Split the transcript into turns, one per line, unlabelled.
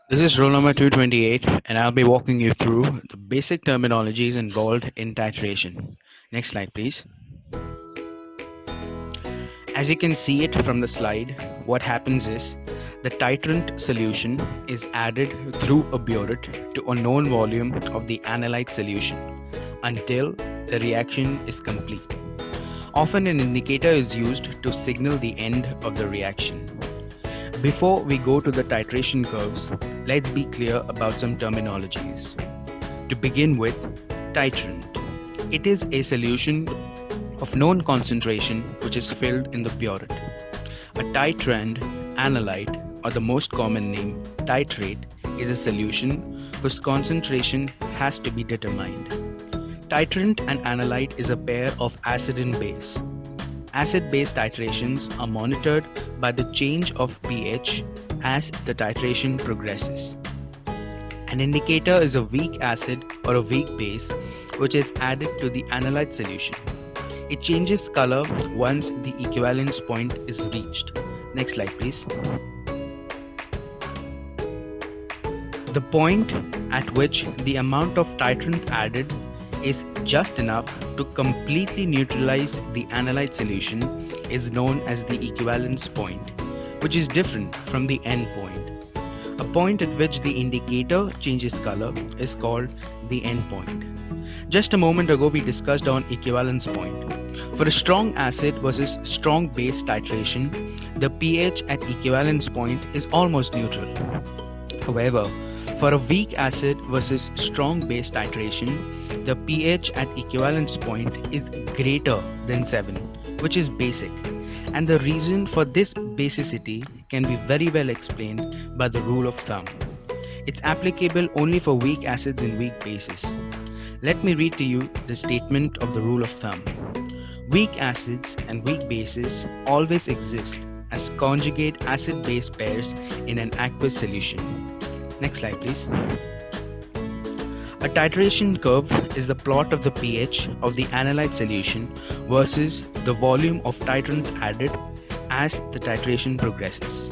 This is roll number 228, and I'll be walking you through the basic terminologies involved in titration. Next slide, please. As you can see it from the slide, what happens is the titrant solution is added through a burette to a known volume of the analyte solution until the reaction is complete. Often an indicator is used to signal the end of the reaction. Before we go to the titration curves, let's be clear about some terminologies. To begin with, titrant. It is a solution of known concentration which is filled in the burette. A titrand analyte, or the most common name, titrate, is a solution whose concentration has to be determined. Titrant and analyte is a pair of acid and base. Acid-base titrations are monitored by the change of pH as the titration progresses. An indicator is a weak acid or a weak base which is added to the analyte solution. It changes color once the equivalence point is reached. Next slide, please. The point at which the amount of titrant added is just enough to completely neutralize the analyte solution is known as the equivalence point, which is different from the endpoint. A point at which the indicator changes color is called the endpoint. Just a moment ago we discussed on equivalence point. For a strong acid versus strong base titration, the pH at equivalence point is almost neutral. However, for a weak acid versus strong base titration, the pH at equivalence point is greater than 7, which is basic. And the reason for this basicity can be very well explained by the rule of thumb. It's applicable only for weak acids and weak bases. Let me read to you the statement of the rule of thumb. Weak acids and weak bases always exist as conjugate acid-base pairs in an aqueous solution. Next slide, please. A titration curve is the plot of the pH of the analyte solution versus the volume of titrant added as the titration progresses.